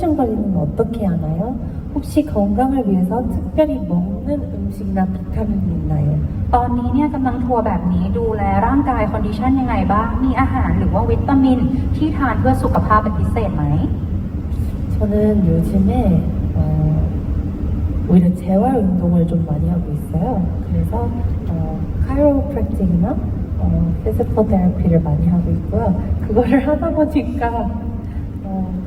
히퍼텐션 관리는 어떻게 하나요? 혹시 건강을 위해서 특별히 먹는 음식이나 비타민이 있나요? ตอนนี้เนี่ยกำลังทัวร์แบบนี้ดูแลร่างกายคอนดิชันยังไงบ้างมีอาหารหรือว่าวิตามินที่ทานเพื่อสุขภาพเป็นพิเศษไหม 저는 요즘에 오히려 재활 운동을 좀 많이 하고 있어요. 그래서 카이로프랙틱이나 피지컬 테라피를 많이 하고 있고요. 그거를 하다 보니까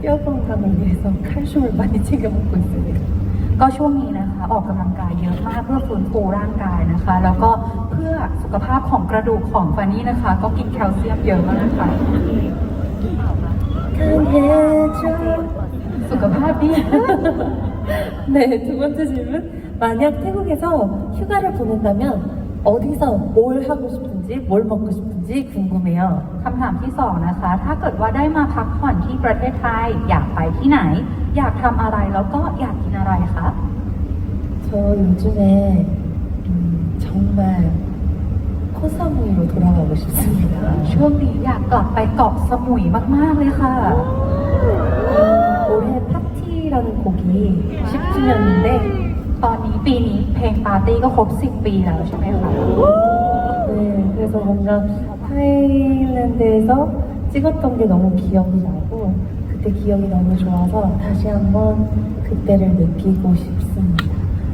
뼈 건강을 위해서 칼슘을 많이 챙겨 먹고 있습니다. ก็ช่วงนี้นะคะออกกำลังกายเยอะมากเพื่อฟื้นฟูร่างกายนะคะแล้วก็เพื่อสุขภาพของกระดูกของฟานี่นะคะก็กินแคลเซียมเยอะมากค่ะ 강해져 สุขภาพดี 네, 두 번째 질문. 만약 태국에서 휴가를 보낸다면 어디서 뭘 하고 싶은지, 뭘 먹고 싶은지 궁금해요. คำถามที่สองนะคะถ้าเกิดว่าได้มาพักผ่อนที่ประเทศไทยอยากไปที่ไหน อยากทำอะไรแล้วก็อยากกินอะไรคะ 저 요즘에 정말 코사무이로 돌아가고 싶습니다. ช่วงนี้อยากกลับไปเกาะสมุยมากๆเลยค่ะ 올해 파티라는 곡이 10주년인데 ตอนนี้ปีนี้เพลงปาร์ตี้ก็ครบ10 ปีแล้วใช่ไหมคะ 네, 그래서 뭔가 타일랜드에서 찍었던 게 너무 기억이 나고 그때 기억이 너무 좋아서 다시 한번 그때를 느끼고 싶습니다.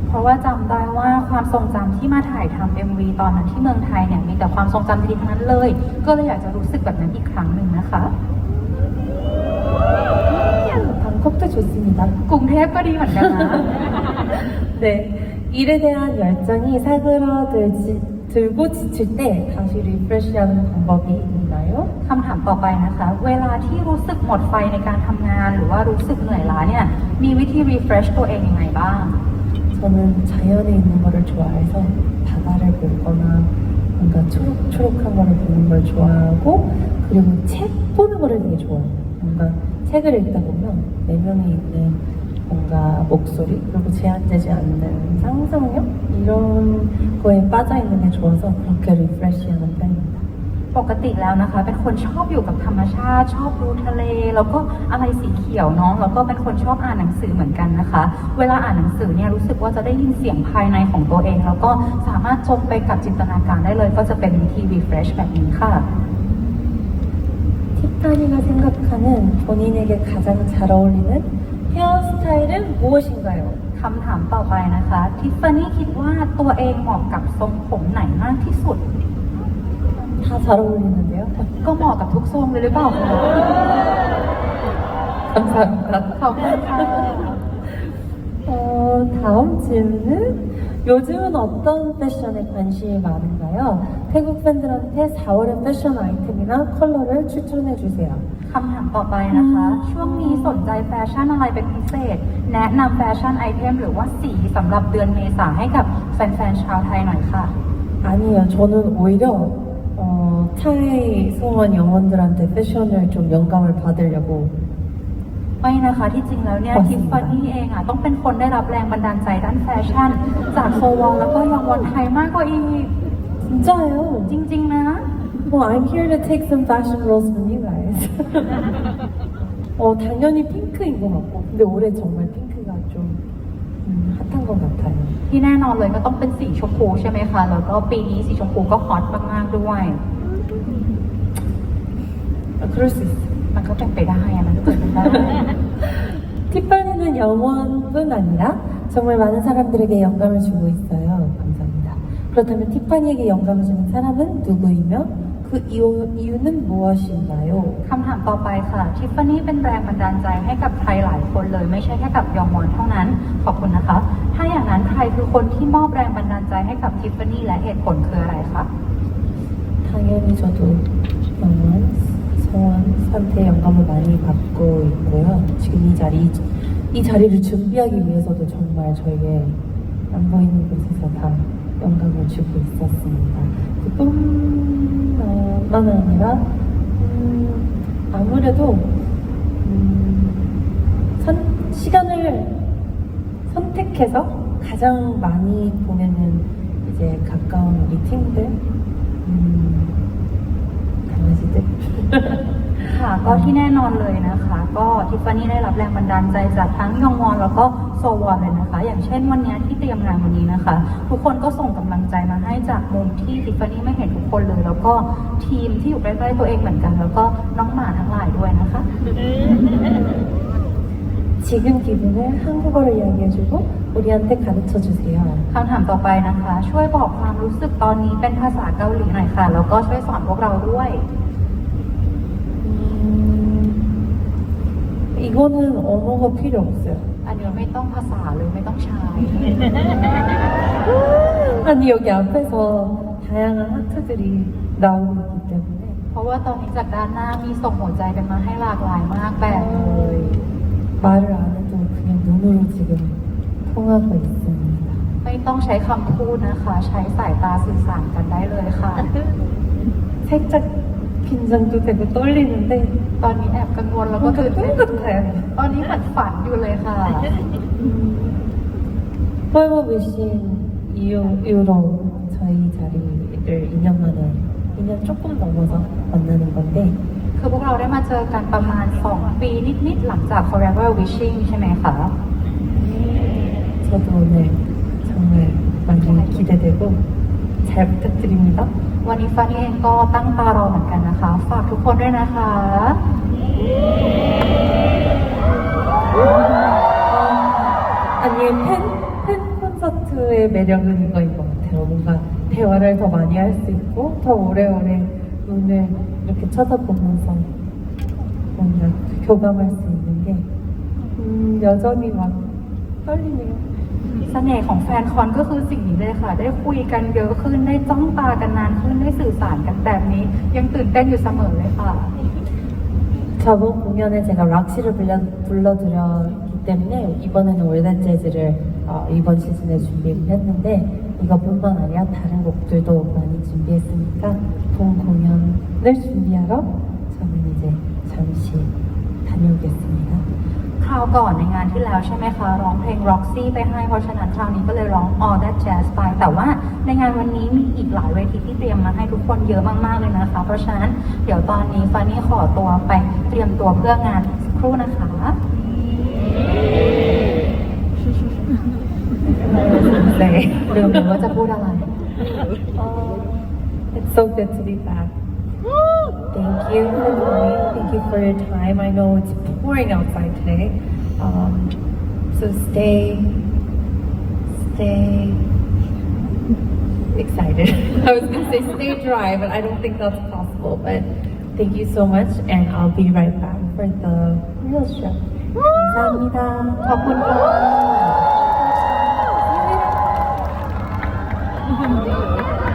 เพราะว่าจำได้ว่าความทรงจำที่มาถ่ายทำ MV ตอนนั้นที่เมืองไทยเนี่ยมีแต่ความทรงจำดีๆทั้งนั้นเลย ก็เลยอยากจะรู้สึกแบบนั้นอีกครั้งหนึ่งนะคะ 방콕도 좋습니다. กรุงเทพก็ดีเหมือนกันนะ 네, 일에 대한 열정이 사그러들고 지칠 때 다시 리프레시하는 방법이 있나요? คำถามต่อไปนะคะ เวลาที่รู้สึกหมดไฟในการทำงาน หรือว่ารู้สึกเหนื่อยล้าเนี่ยมีวิธี refresh ตัวเองยังไงบ้าง 저는 자연에 있는 거를 좋아해서 바다를 보거나 뭔가 초록초록한 거를 보는 걸 좋아하고 그리고 책 보는 거를 되게 좋아해요. 뭔가 책을 읽다 보면 내면에 있는 뭔가 목소리 그리고 제한되지 않는 상상력 이런 거에 빠져 있는 게 좋아서 그렇게 리프레시하는 편입니다. ปกติแล้วนะคะเป็นคนชอบอยู่กับธรรมชาติชอบดูทะเลแล้วก็อะไรสีเขียวเนาะแล้วก็เป็นคนชอบอ่านหนังสือเหมือนกันนะคะ เวลาอ่านหนังสือเนี่ยรู้สึกว่าจะได้ยินเสียงภายในของตัวเอง แล้วก็สามารถจมไปกับจินตนาการได้เลยก็จะเป็นวิธี refresh แบบนี้ค่ะ 티파니가 생각하는 본인에게 가장 잘 어울리는 헤어스타일은 무엇인가요? คำถามต่อไปนะคะทิฟฟานี่คิดว่าตัวเองเหมาะกับทรงผมไหนมากที่สุด 다 잘 어울리는데요? ก็เหมาะกับทุกทรงเลยหรือเปล่าคะ 감사합니다. ขอบคุณค่ะ 다음 질문은 요즘은 어떤 패션에 관심이 많은가요? 태국 팬들한테 4월의 패션 아이템이나 컬러를 추천해 주세요. คำถามต่อไปนะคะ ช่วงนี้สนใจแฟชั่นอะไรเป็นพิเศษ แนะนำแฟชั่นไอเทมหรือว่าสีสำหรับเดือนเมษาให้กับแฟนๆชาวไทยหน่อยค่ะ 아니요, 저는 오히려 타이 송원 영혼들한테 패션을 좀 영감을 받으려고 ไม่นะคะที่จริงแล้วเนี่ย ขอบคุณ ทิฟฟานี่เองอ่ะต้องเป็นคนได้รับแรงบันดาลใจด้านแฟชั่น จากโซวองแล้วก็ยองวอนไทยมากกว่าอีก 진짜예요. จริงๆนะ Well, I'm here to take some fashion roles from you guys. 당연히 핑크인 것 같고, 근데 올해 정말 핑크가 좀 핫한 것 같아요. ที่แน่นอนเลยก็ต้องเป็นสีชมพูใช่ไหมคะแล้วก็ปีนี้สีชมพูก็ฮอตมากๆด้วย 그럴 수 있어요. มันก็เป็นไปได้อะมันก็เกิดขึ้นได้ 티파니는 영원뿐 아니라 정말 많은 사람들에게 영감을 주고 있어요. 감사합니다. 그렇다면 티파니에게 영감을 주는 사람은 누구이며 그 이유는 무엇인가요? คำถามต่อไปค่ะทิฟฟานี่เป็นแรงบันดาลใจให้กับใครหลายคนเลยไม่ใช่แค่กับยองวอนเท่านั้นขอบคุณนะคะ ถ้าอย่างนั้นใครคือคนที่มอบแรงบันดาลใจให้กับทิฟฟานี่และเหตุผลคืออะไรคะ 당연히 저도 성원한테 영감을 많이 받고 있고요. 지금 이 자리를 준비하기 위해서도 정말 저에게 안 보이는 곳에서 다 영감을 주고 있었습니다. 그뿐만 아니라 아무래도 시간을 선택해서 가장 많이 보내는 이제 가까운 우리 팀들 강아지들 ค่ะก็ที่แน่นอนเลยนะคะ ก็ทิฟฟานี่ได้รับแรงบันดาลใจจากทั้งยองวอนแล้วก็โซวอนเลยนะคะ อย่างเช่นวันนี้ที่เตรียมงานวันนี้นะคะ ทุกคนก็ส่งกำลังใจมาให้จากมุมที่ทิฟฟานี่ไม่เห็นทุกคนเลย แล้วก็ทีมที่อยู่ใกล้ๆตัวเองเหมือนกัน แล้วก็น้องหมาทั้งหลายด้วยนะคะ 지금 기분을 한국어로 이야기해주고 우리한테 가르쳐주세요. คำถามต่อไปนะคะ ช่วยบอกความรู้สึกตอนนี้เป็นภาษาเกาหลีหน่อยค่ะ แล้วก็ช่วยสอนพวกเราด้วย 이거는 언어가 필요 없어요. อันนี้ไม่ต้องภาษาเลยไม่ต้องใช้ 아니 여기 앞에서 다양한 하트들이 나오고 있기 때문에 เพราะว่าตอนนี้จากด้านหน้ามีส่งหัวใจกันมาให้หลากหลายมากแบบเลย 말을 안 해도 그냥 눈으로 지금 통하고 있습니다. ไม่ต้องใช้คำพูดนะคะ ใช้สายตาสื่อสารกันได้เลยค่ะ 살짝 긴장도 되고 떨리는데 ตอนนี้แอบกังวลแล้วก็ 뭔가 ตื่นเต้น 꿈 같아요. ตอนนี้เหมือนฝันอยู่เลยค่ะ Forever Wishing 이후로 저희 자리를 2년 만에 2년 조금 넘어서 만나는 건데 คือพวกเราได้มาเจอกันประมาณ 2 ปีนิดๆหลังจาก Forever Wishing ใช่ไหมคะ 저도 오늘 정말 많이 기대되고 잘 부탁드립니다. วันนี้ฟานี่เองก็ตั้งตารอเหมือนกันนะคะ ฝากทุกคนด้วยนะคะ 아니 팬 콘서트의 매력은 이거인 것 같아요. 뭔가 대화를 더 많이 할 수 있고 더 오래오래 눈을 이렇게 쳐다보면서 뭔가 교감할 수 있는 게 여전히 막 떨리네요. เสน่ห์ของแฟนคอนก็คือสิ่งนี้เลยค่ะ ได้คุยกันเยอะขึ้น ได้จ้องตากันนานขึ้น ได้สื่อสารกันแบบนี้ ยังตื่นเต้นอยู่เสมอเลยค่ะ 저번 공연에 제가 락시를 불러드렸기 때문에 이번에는 올댓 재즈를 이번 시즌에 준비를 했는데 이것뿐만 아니라 다른 곡들도 많이 준비했으니까 본 공연을 준비하러 저는 이제 잠시 다녀오겠습니다. คราวก่อนในงานที่แล้วใช่ไหมคะ ร้องเพลง Roxy ไปให้ เพราะฉะนั้นคราวนี้ก็เลยร้อง All That Jazz ไป แต่ว่าในงานวันนี้มีอีกหลายเวทีที่เตรียมมาให้ทุกคนเยอะมากๆเลยนะคะ เพราะฉะนั้นเดี๋ยวตอนนี้ฟานี่ขอตัวไปเตรียมตัวเพื่องานสักครู่นะคะ 네. ลืมเลยว่าจะพูดอะไร It's so good to be back. Thank you for coming. Thank you for your time. I know it's pouring outside today. So stay excited. I was going to say stay dry, but I don't think that's possible. But thank you so much, and I'll be right back for the real show. 감사합니다. ขอบคุณค่ะ